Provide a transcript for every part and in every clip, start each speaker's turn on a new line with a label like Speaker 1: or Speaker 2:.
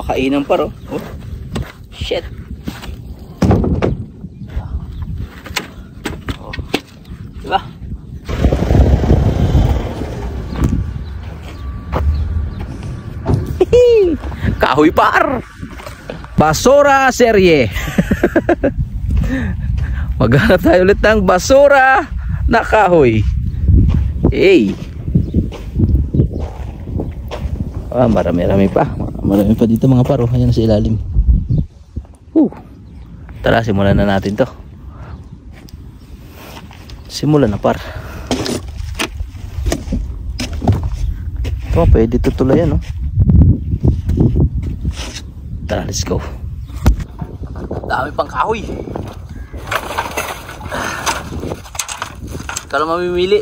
Speaker 1: Pakainan pa ro. Oh. Shit. Oh. Diba? Kahoy par. Basura serye. Maghanap tayo ulit ng basura na kahoy. Hey. Marami-rami pa. Marami pa dito mga paro. Ayan sa ilalim. Tara, simulan na natin to. Simulan na par. Ito, pwede tutulayan, no? Tara, let's go. Dami pang kahoy. Ikaw lang mamimili.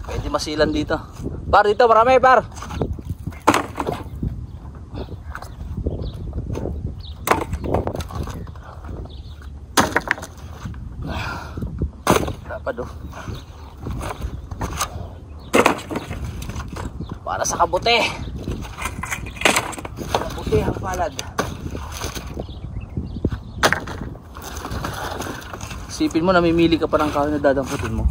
Speaker 1: Pwede masilan dito. Par, dito marami par. Dapat do. Para sa kabute. Kabute ang palad. Isipin mo, namimili ka pa ng kahoy na dadamputin mo.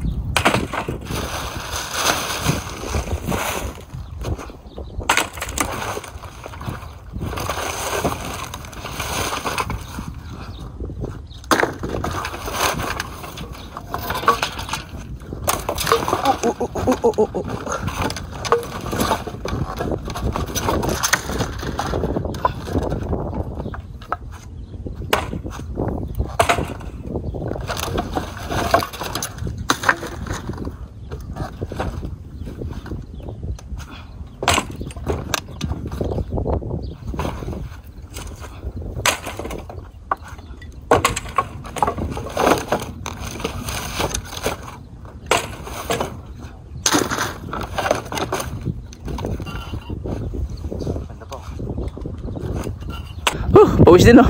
Speaker 1: Pawis din, no?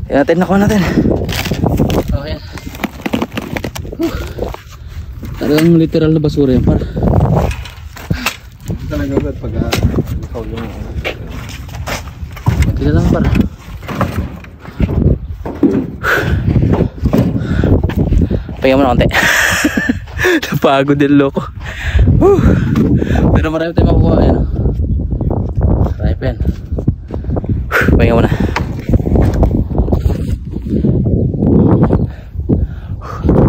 Speaker 1: Yan natin, nakuha natin. Okay. Talagang literal na basura yan, par. Talaga ba pag ikaw yung hindi lang, par. Pahinga mo na konti. Napagod din, loko. Pero marami tayong makukuha, yan, no? Marami pa yan. Pahinga muna.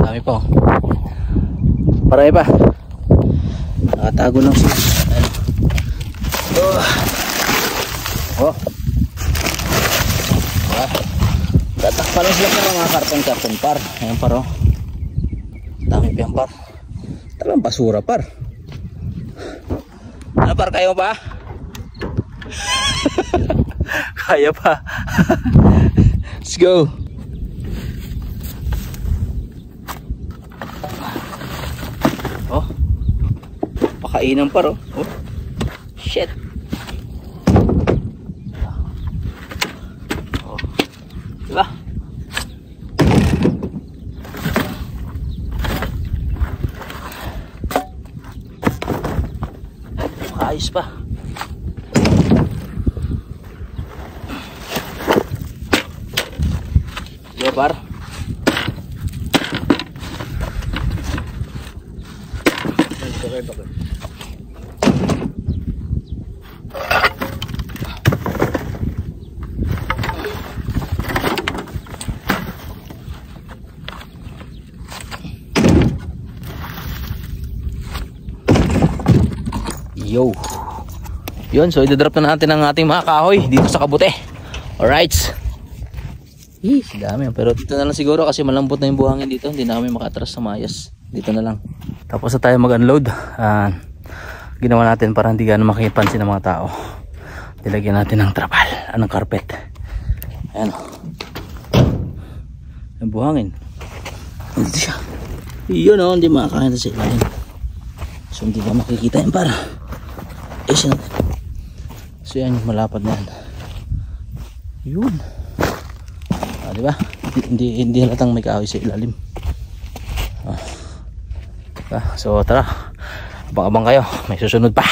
Speaker 1: Dami pa, oh. Marami pa. Nakatago lang siya. Oh. Tatakpan lang sila ng mga karton-karton, par. Ayan, par, oh. Dami pa yan, par. Talagang basura, par. Ano, par, kayo ba? Kaya pa. Let's go. Oh. Pakainan pa ro. Oh. Shit. Oh. Diba? Ayos pa. Ya, par. Okay. Yo. Yun, so idadrop na natin ang ating mga kahoy dito sa kabute. Alright. Dami, pero dito na lang siguro kasi malambot na yung buhangin dito. Hindi na kami makatras sa mayas. Dito na lang. Tapos na tayo mag-unload. Ginawa natin para hindi gano'ng makipansin ng mga tao. Nilagyan natin ng trapal, ng carpet. Ayan o. Yung buhangin. Dito siya. Yun o, hindi makakain sa ilalim. So hindi ba makikita yan para. So yan yung malapad na yan. Yun. Diba? Hindi halatang may kahoy sa ilalim. So tara, abang-abang kayo, may susunod pa.